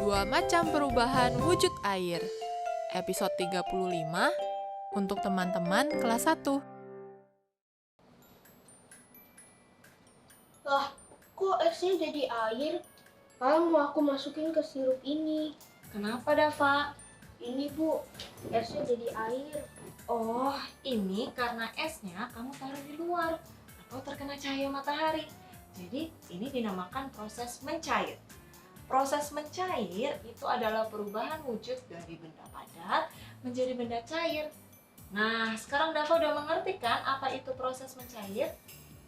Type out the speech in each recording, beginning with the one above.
Dua macam perubahan wujud air. Episode 35 untuk teman-teman kelas 1. Lah, kok esnya jadi air? Kalau mau aku masukin ke sirup ini. Kenapa, Dava? Ini, Bu, esnya jadi air. Oh, ini karena esnya kamu taruh di luar atau terkena cahaya matahari. Jadi, ini dinamakan proses mencair. Proses mencair itu adalah perubahan wujud dari benda padat menjadi benda cair. Nah, sekarang Dava udah mengerti kan apa itu proses mencair?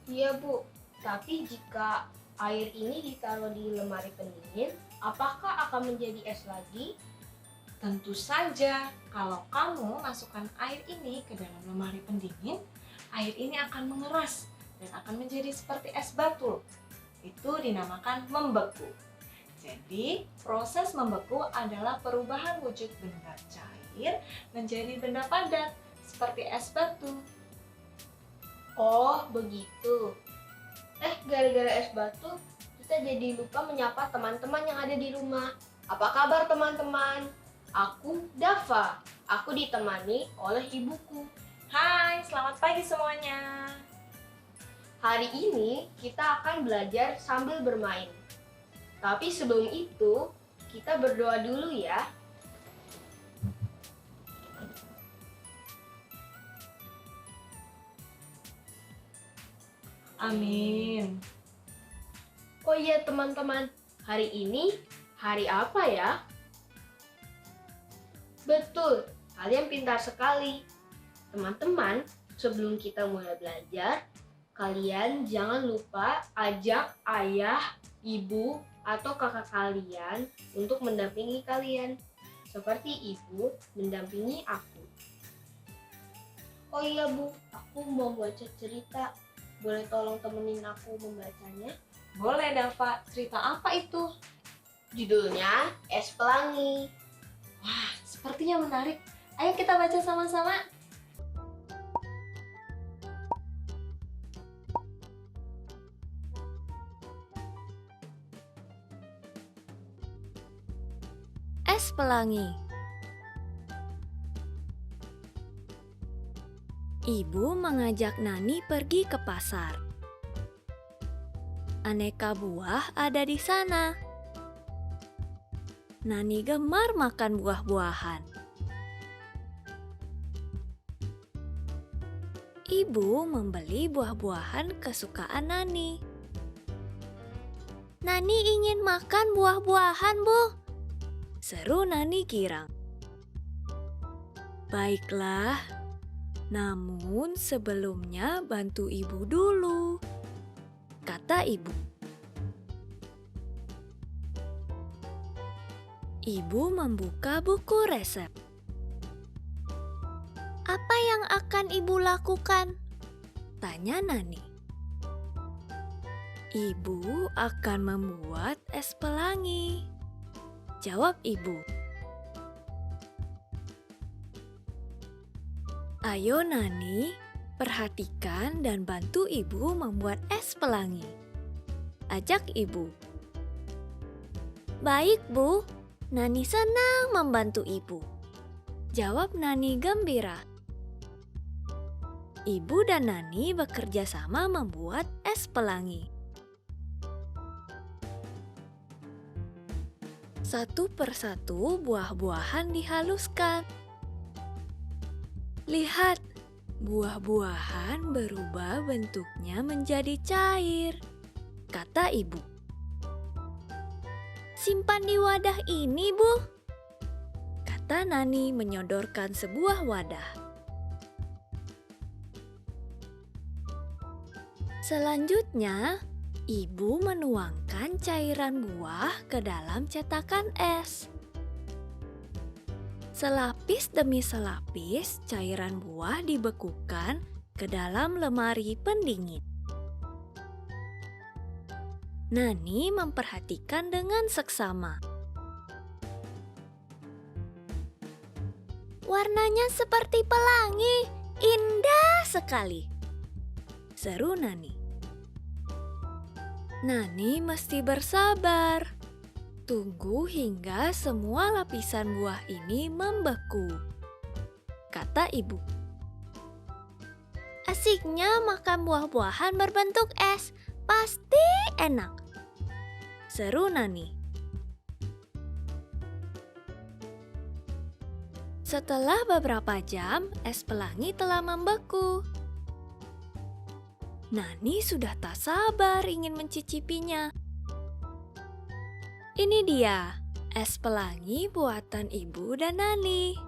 Iya, Bu. Tapi jika air ini ditaruh di lemari pendingin, apakah akan menjadi es lagi? Tentu saja, kalau kamu masukkan air ini ke dalam lemari pendingin, air ini akan mengeras dan akan menjadi seperti es batu. Itu dinamakan membeku. Jadi, proses membeku adalah perubahan wujud benda cair menjadi benda padat, seperti es batu. Oh, begitu. Gara-gara es batu, kita jadi lupa menyapa teman-teman yang ada di rumah. Apa kabar, teman-teman? Aku Dava. Aku ditemani oleh ibuku. Hai, selamat pagi semuanya. Hari ini kita akan belajar sambil bermain. Tapi sebelum itu, kita berdoa dulu ya. Amin. Oh iya teman-teman, hari ini hari apa ya? Betul, kalian pintar sekali. Teman-teman, sebelum kita mulai belajar, kalian jangan lupa ajak ayah, ibu, atau kakak kalian untuk mendampingi kalian. Seperti ibu mendampingi aku. Oh iya Bu, aku mau baca cerita. Boleh tolong temenin aku membacanya? Boleh, Dava. Cerita apa itu? Judulnya Es Pelangi. Wah, sepertinya menarik. Ayo kita baca sama-sama. Es pelangi. Ibu mengajak Nani pergi ke pasar. Aneka buah ada di sana. Nani gemar makan buah-buahan. Ibu membeli buah-buahan kesukaan Nani. Nani ingin makan buah-buahan, Bu. Seru Nani girang. Baiklah, namun sebelumnya bantu ibu dulu, kata ibu. Ibu membuka buku resep. Apa yang akan ibu lakukan? Tanya Nani. Ibu akan membuat es pelangi, jawab ibu. Ayo Nani, perhatikan dan bantu ibu membuat es pelangi, ajak ibu. Baik Bu, Nani senang membantu ibu, jawab Nani gembira. Ibu dan Nani bekerja sama membuat es pelangi. Satu persatu buah-buahan dihaluskan. Lihat, buah-buahan berubah bentuknya menjadi cair, kata ibu. Simpan di wadah ini, Bu, kata Nani menyodorkan sebuah wadah. Selanjutnya, ibu menuangkan cairan buah ke dalam cetakan es. Selapis demi selapis, cairan buah dibekukan ke dalam lemari pendingin. Nani memperhatikan dengan seksama. Warnanya seperti pelangi, indah sekali, seru Nani. Nani mesti bersabar. Tunggu hingga semua lapisan buah ini membeku, kata ibu. Asiknya makan buah-buahan berbentuk es, pasti enak, seru Nani. Setelah beberapa jam, es pelangi telah membeku. Nani sudah tak sabar ingin mencicipinya. Ini dia, es pelangi buatan ibu dan Nani.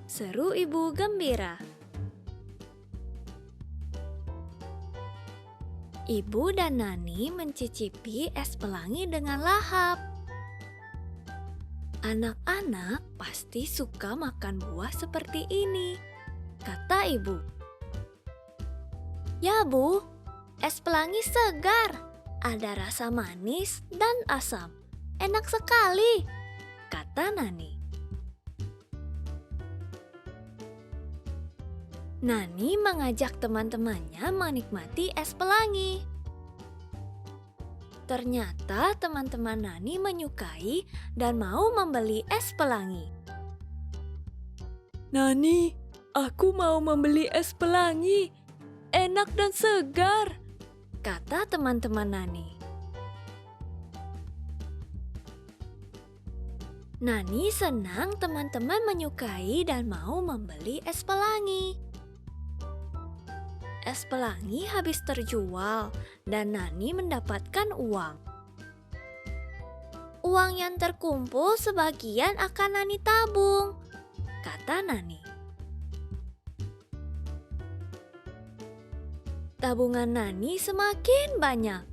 Seru ibu gembira. Ibu dan Nani mencicipi es pelangi dengan lahap. Anak-anak pasti suka makan buah seperti ini, kata ibu. Ya Bu, es pelangi segar, ada rasa manis dan asam. Enak sekali, kata Nani. Nani mengajak teman-temannya menikmati es pelangi. Ternyata teman-teman Nani menyukai dan mau membeli es pelangi. Nani, aku mau membeli es pelangi. Enak dan segar, kata teman-teman Nani. Nani senang teman-teman menyukai dan mau membeli es pelangi. Es pelangi habis terjual dan Nani mendapatkan uang. Uang yang terkumpul sebagian akan Nani tabung, kata Nani. Tabungan Nani semakin banyak.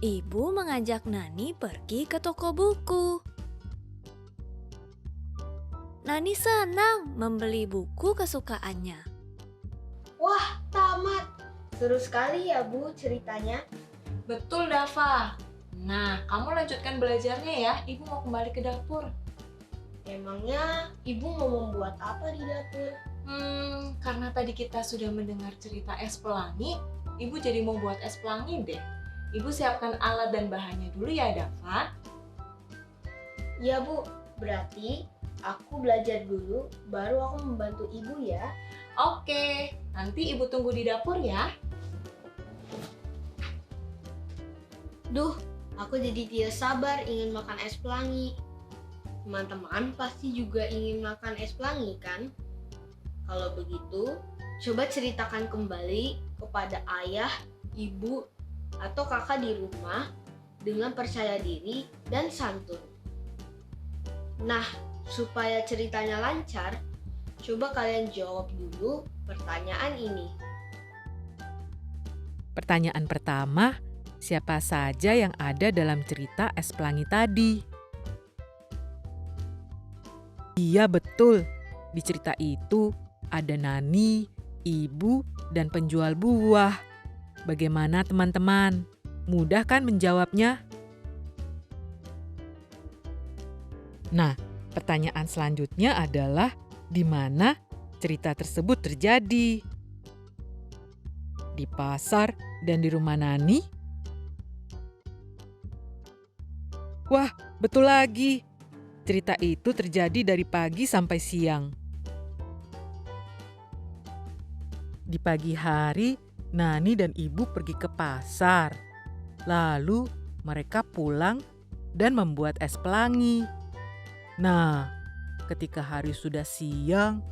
Ibu mengajak Nani pergi ke toko buku. Nani senang membeli buku kesukaannya. Wah, tamat. Seru sekali ya Bu ceritanya. Betul, Dava. Nah, kamu lanjutkan belajarnya ya. Ibu mau kembali ke dapur. Emangnya Ibu mau membuat apa di dapur? Karena tadi kita sudah mendengar cerita es pelangi, Ibu jadi mau buat es pelangi deh. Ibu siapkan alat dan bahannya dulu ya, Dava. Ya Bu, berarti aku belajar dulu, baru aku membantu Ibu ya. Oke, nanti Ibu tunggu di dapur ya. Duh, aku jadi tidak sabar ingin makan es pelangi. Teman-teman pasti juga ingin makan es pelangi kan? Kalau begitu, coba ceritakan kembali kepada ayah, ibu, atau kakak di rumah dengan percaya diri dan santun. Nah, supaya ceritanya lancar, coba kalian jawab dulu pertanyaan ini. Pertanyaan pertama, siapa saja yang ada dalam cerita es pelangi tadi? Iya betul, di cerita itu ada Nani, ibu, dan penjual buah. Bagaimana teman-teman? Mudah kan menjawabnya? Nah, pertanyaan selanjutnya adalah di mana cerita tersebut terjadi? Di pasar dan di rumah Nani? Wah, betul lagi. Cerita itu terjadi dari pagi sampai siang. Di pagi hari, Nani dan ibu pergi ke pasar. Lalu mereka pulang dan membuat es pelangi. Nah, ketika hari sudah siang,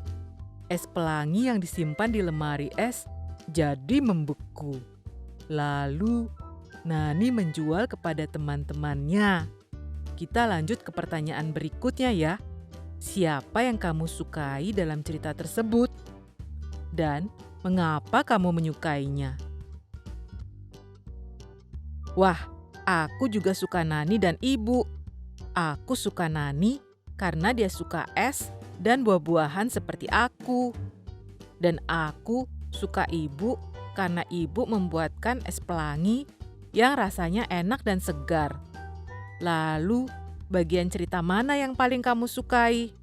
es pelangi yang disimpan di lemari es jadi membeku. Lalu Nani menjual kepada teman-temannya. Kita lanjut ke pertanyaan berikutnya ya. Siapa yang kamu sukai dalam cerita tersebut? Dan Mengapa kamu menyukainya? Wah, aku juga suka Nani dan Ibu. Aku suka Nani karena dia suka es dan buah-buahan seperti aku. Dan aku suka Ibu karena Ibu membuatkan es pelangi yang rasanya enak dan segar. Lalu, bagian cerita mana yang paling kamu sukai?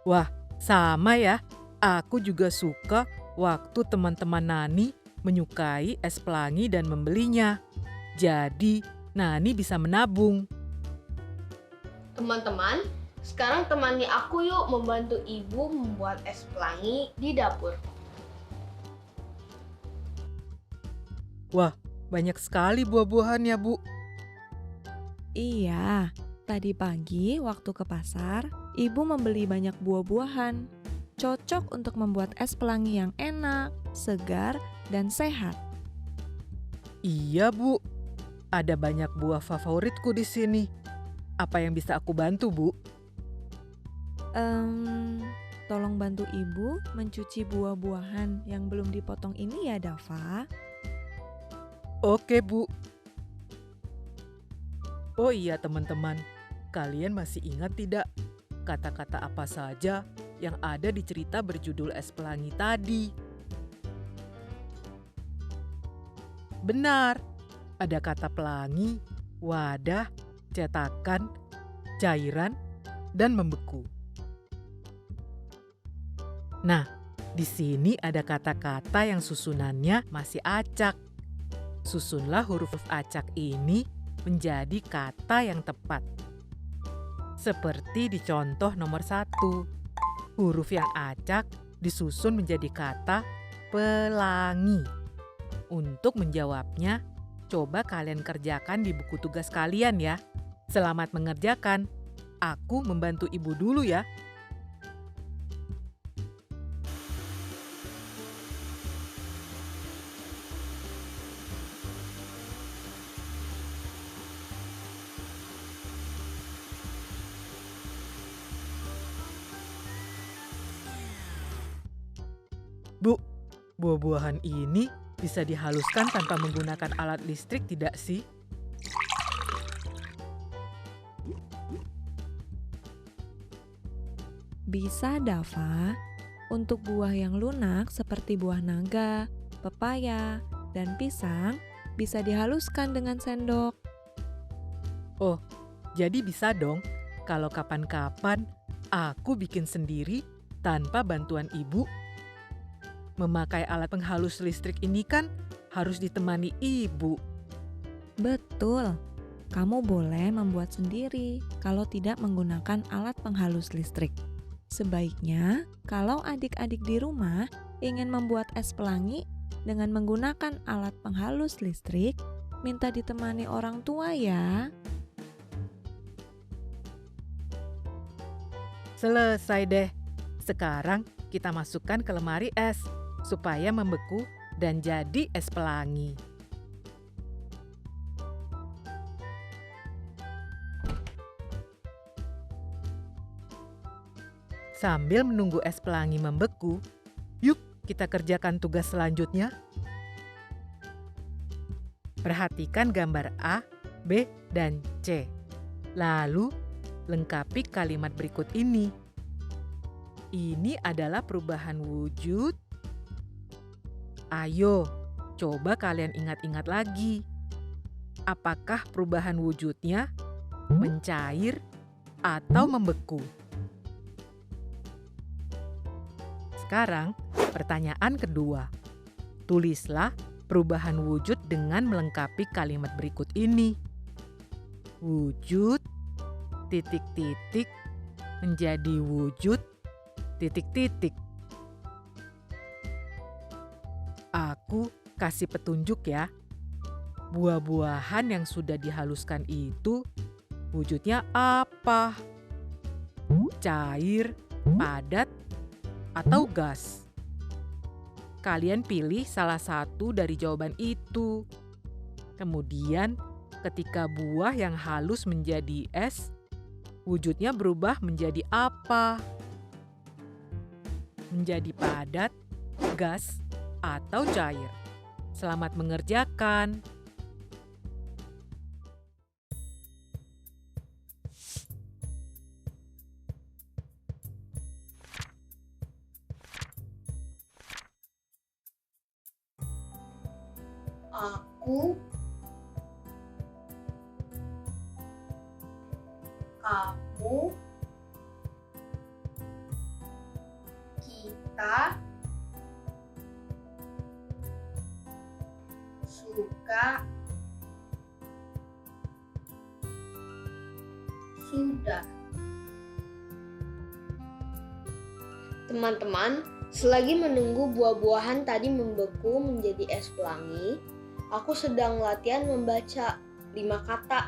Wah, sama ya. Aku juga suka waktu teman-teman Nani menyukai es pelangi dan membelinya. Jadi, Nani bisa menabung. Teman-teman, sekarang temani aku yuk membantu ibu membuat es pelangi di dapur. Wah, banyak sekali buah-buahan ya, Bu. Iya, tadi pagi waktu ke pasar, ibu membeli banyak buah-buahan. Cocok untuk membuat es pelangi yang enak, segar, dan sehat. Iya, Bu. Ada banyak buah favoritku di sini. Apa yang bisa aku bantu, Bu? Tolong bantu ibu mencuci buah-buahan yang belum dipotong ini ya, Dava. Oke, Bu. Oh iya, teman-teman. Kalian masih ingat tidak kata-kata apa saja yang ada di cerita berjudul Es Pelangi tadi? Benar, ada kata pelangi, wadah, cetakan, cairan, dan membeku. Nah, di sini ada kata-kata yang susunannya masih acak. Susunlah huruf acak ini menjadi kata yang tepat. Seperti di contoh nomor 1, huruf yang acak disusun menjadi kata pelangi. Untuk menjawabnya, coba kalian kerjakan di buku tugas kalian ya. Selamat mengerjakan. Aku membantu ibu dulu ya. Bu, buah-buahan ini bisa dihaluskan tanpa menggunakan alat listrik tidak sih? Bisa, Dava. Untuk buah yang lunak seperti buah naga, pepaya, dan pisang bisa dihaluskan dengan sendok. Oh, jadi bisa dong kalau kapan-kapan aku bikin sendiri tanpa bantuan ibu. Memakai alat penghalus listrik ini kan harus ditemani ibu. Betul, kamu boleh membuat sendiri kalau tidak menggunakan alat penghalus listrik. Sebaiknya, kalau adik-adik di rumah ingin membuat es pelangi dengan menggunakan alat penghalus listrik, minta ditemani orang tua ya. Selesai deh. Sekarang kita masukkan ke lemari es supaya membeku dan jadi es pelangi. Sambil menunggu es pelangi membeku, yuk kita kerjakan tugas selanjutnya. Perhatikan gambar A, B, dan C. Lalu, lengkapi kalimat berikut ini. Ini adalah perubahan wujud. Ayo, coba kalian ingat-ingat lagi. Apakah perubahan wujudnya mencair atau membeku? Sekarang, pertanyaan kedua. Tulislah perubahan wujud dengan melengkapi kalimat berikut ini. Wujud, titik-titik, menjadi wujud, titik-titik. Aku kasih petunjuk ya. Buah-buahan yang sudah dihaluskan itu wujudnya apa? Cair, padat, atau gas? Kalian pilih salah satu dari jawaban itu. Kemudian, ketika buah yang halus menjadi es, wujudnya berubah menjadi apa? menjadi padat, gas, atau cair. Selamat mengerjakan. Aku, kamu, kita suka, sudah. Teman-teman, selagi menunggu buah-buahan tadi membeku menjadi es pelangi, aku sedang latihan membaca 5 kata.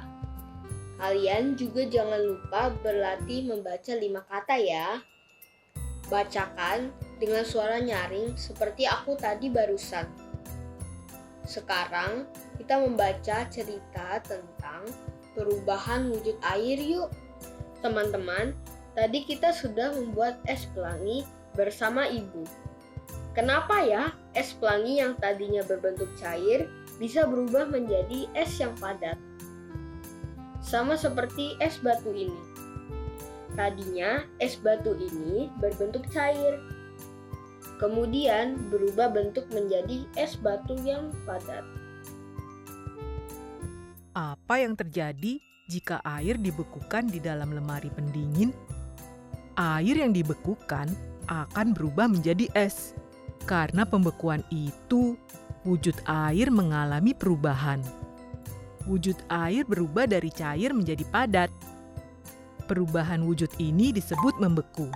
Kalian juga jangan lupa berlatih membaca 5 kata ya. Bacakan dengan suara nyaring seperti aku tadi barusan. Sekarang kita membaca cerita tentang perubahan wujud air yuk. Teman-teman, tadi kita sudah membuat es pelangi bersama ibu. Kenapa ya es pelangi yang tadinya berbentuk cair bisa berubah menjadi es yang padat? Sama seperti es batu ini. Tadinya es batu ini berbentuk cair. Kemudian berubah bentuk menjadi es batu yang padat. Apa yang terjadi jika air dibekukan di dalam lemari pendingin? Air yang dibekukan akan berubah menjadi es. Karena pembekuan itu, wujud air mengalami perubahan. Wujud air berubah dari cair menjadi padat. Perubahan wujud ini disebut membeku.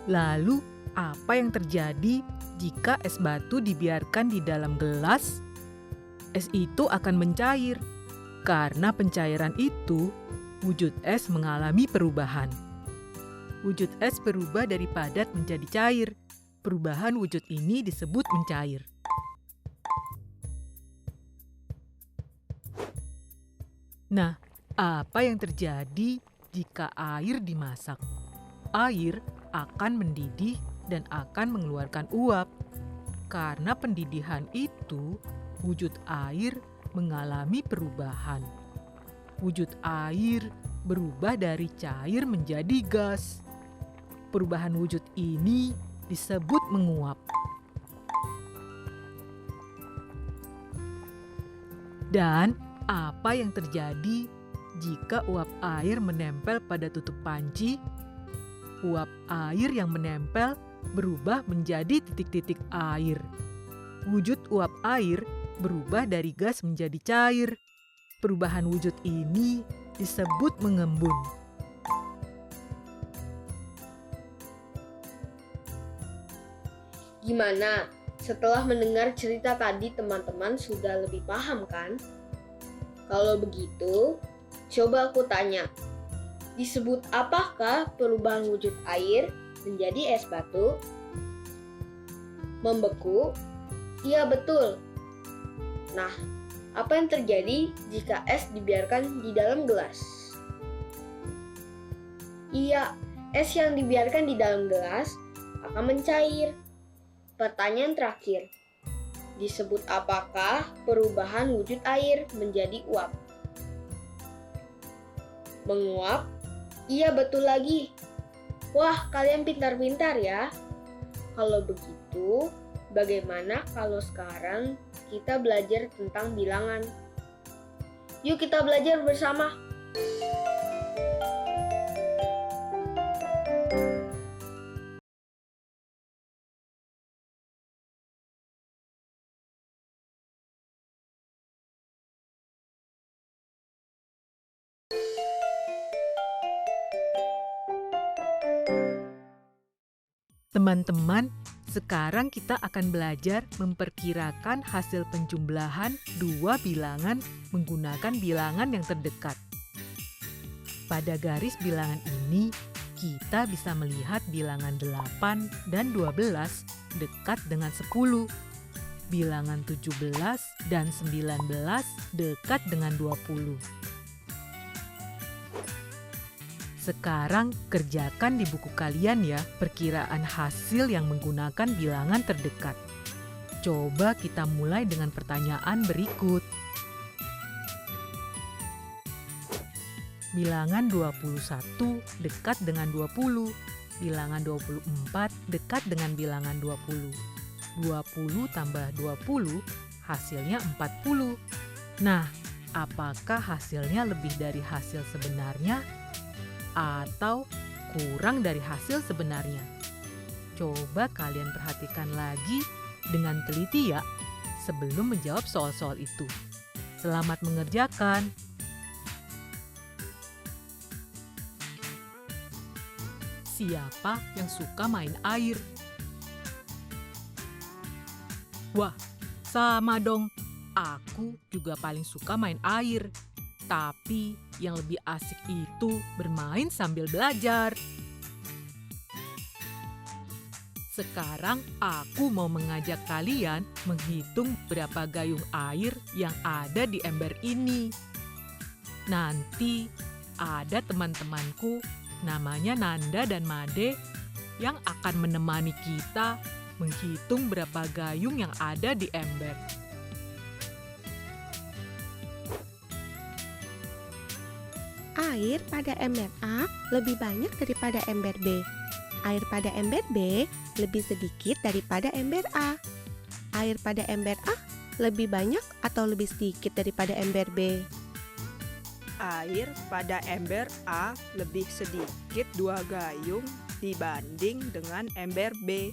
Lalu, apa yang terjadi jika es batu dibiarkan di dalam gelas? Es itu akan mencair. Karena pencairan itu, wujud es mengalami perubahan. Wujud es berubah dari padat menjadi cair. Perubahan wujud ini disebut mencair. Nah, apa yang terjadi jika air dimasak? Air akan mendidih dan akan mengeluarkan uap. Karena pendidihan itu, wujud air mengalami perubahan. Wujud air berubah dari cair menjadi gas. Perubahan wujud ini disebut menguap. Dan apa yang terjadi jika uap air menempel pada tutup panci? Uap air yang menempel berubah menjadi titik-titik air. Wujud uap air berubah dari gas menjadi cair. Perubahan wujud ini disebut mengembun. Gimana? Setelah mendengar cerita tadi teman-teman sudah lebih paham kan? Kalau begitu, coba aku tanya. Disebut apakah perubahan wujud air menjadi es batu? Membeku? Iya betul. Nah, apa yang terjadi jika es dibiarkan di dalam gelas? Iya, es yang dibiarkan di dalam gelas akan mencair. Pertanyaan terakhir. Disebut apakah perubahan wujud air menjadi uap? Menguap? Iya betul lagi. Wah, kalian pintar-pintar ya. Kalau begitu, bagaimana kalau sekarang kita belajar tentang bilangan? Yuk kita belajar bersama. Teman-teman, sekarang kita akan belajar memperkirakan hasil penjumlahan dua bilangan menggunakan bilangan yang terdekat. Pada garis bilangan ini, kita bisa melihat bilangan 8 dan 12 dekat dengan 10. Bilangan 17 dan 19 dekat dengan 20. Sekarang kerjakan di buku kalian ya perkiraan hasil yang menggunakan bilangan terdekat. Coba kita mulai dengan pertanyaan berikut. Bilangan 21 dekat dengan 20. Bilangan 24 dekat dengan bilangan 20. 20 tambah 20 hasilnya 40. Nah, apakah hasilnya lebih dari hasil sebenarnya atau kurang dari hasil sebenarnya? Coba kalian perhatikan lagi dengan teliti ya sebelum menjawab soal-soal itu. Selamat mengerjakan. Siapa yang suka main air? Wah, sama dong. Aku juga paling suka main air. Tapi yang lebih asik itu bermain sambil belajar. Sekarang aku mau mengajak kalian menghitung berapa gayung air yang ada di ember ini. Nanti ada teman-temanku namanya Nanda dan Made yang akan menemani kita menghitung berapa gayung yang ada di ember. Air pada ember A lebih banyak daripada ember B. Air pada ember B lebih sedikit daripada ember A. Air pada ember A lebih banyak atau lebih sedikit daripada ember B? Air pada ember A lebih sedikit 2 gayung dibanding dengan ember B.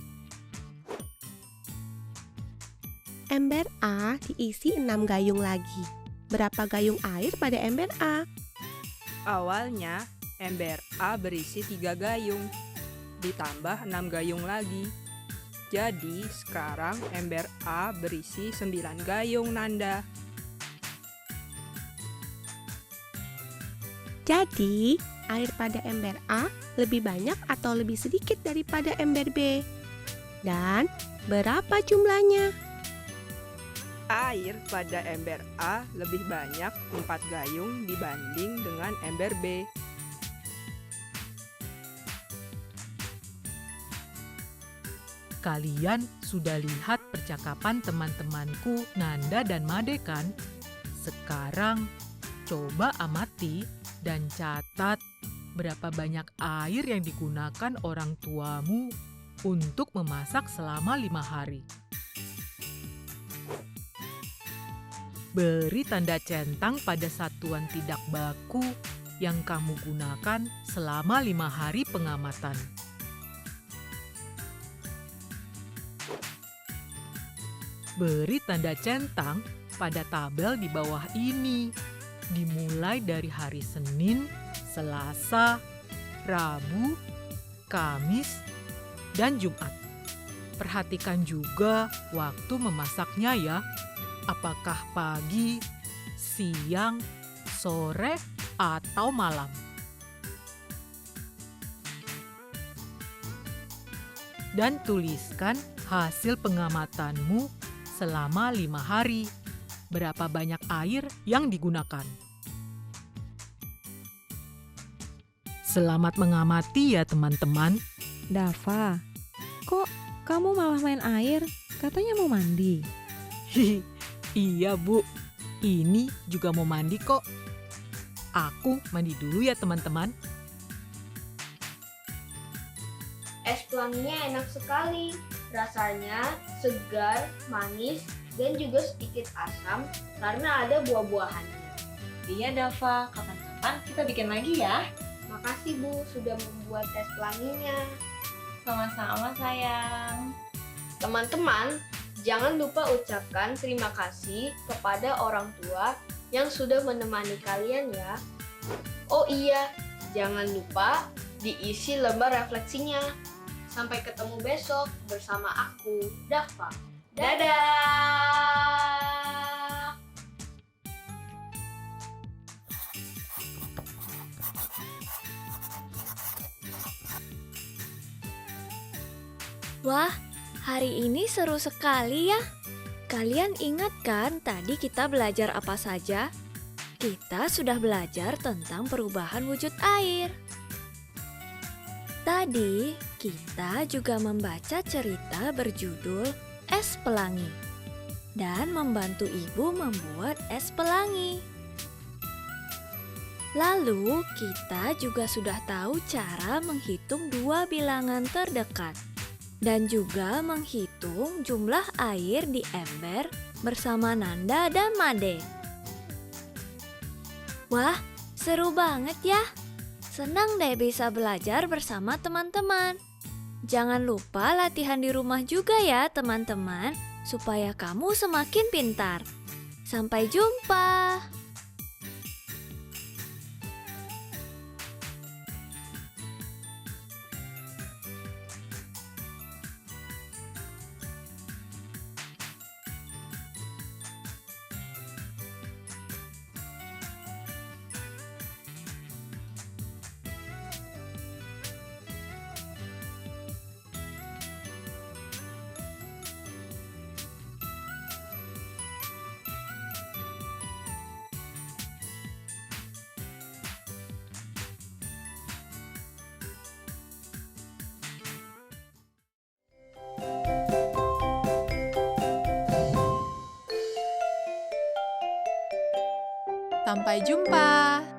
Ember A diisi 6 gayung lagi. Berapa gayung air pada ember A? Awalnya ember A berisi 3 gayung, ditambah 6 gayung lagi. Jadi sekarang ember A berisi 9 gayung, Nanda. Jadi, air pada ember A lebih banyak atau lebih sedikit daripada ember B? Dan berapa jumlahnya? Air pada ember A lebih banyak 4 gayung dibanding dengan ember B. Kalian sudah lihat percakapan teman-temanku Nanda dan Made kan? Sekarang coba amati dan catat berapa banyak air yang digunakan orang tuamu untuk memasak selama 5 hari. Beri tanda centang pada satuan tidak baku yang kamu gunakan selama 5 hari pengamatan. Beri tanda centang pada tabel di bawah ini, dimulai dari hari Senin, Selasa, Rabu, Kamis, dan Jumat. Perhatikan juga waktu memasaknya ya. Apakah pagi, siang, sore, atau malam? Dan tuliskan hasil pengamatanmu selama 5 hari. Berapa banyak air yang digunakan? Selamat mengamati ya teman-teman. Dava, kok kamu malah main air? Katanya mau mandi. Hihi, iya Bu, ini juga mau mandi kok. Aku mandi dulu ya teman-teman. Es pelanginya enak sekali. Rasanya segar, manis, dan juga sedikit asam karena ada buah-buahannya. Iya Dava, kapan-kapan kita bikin lagi ya. Makasih Bu sudah membuat es pelanginya. Sama-sama sayang. Teman-teman, jangan lupa ucapkan terima kasih kepada orang tua yang sudah menemani kalian ya. Oh iya, jangan lupa diisi lembar refleksinya. Sampai ketemu besok bersama aku, Dava. Dadah! Wah, hari ini seru sekali ya. Kalian ingat kan tadi kita belajar apa saja? Kita sudah belajar tentang perubahan wujud air. Tadi kita juga membaca cerita berjudul Es Pelangi dan membantu ibu membuat es pelangi. Lalu kita juga sudah tahu cara menghitung 2 bilangan terdekat dan juga menghitung jumlah air di ember bersama Nanda dan Made. Wah, seru banget ya. Senang deh bisa belajar bersama teman-teman. Jangan lupa latihan di rumah juga ya teman-teman, supaya kamu semakin pintar. Sampai jumpa. Sampai jumpa.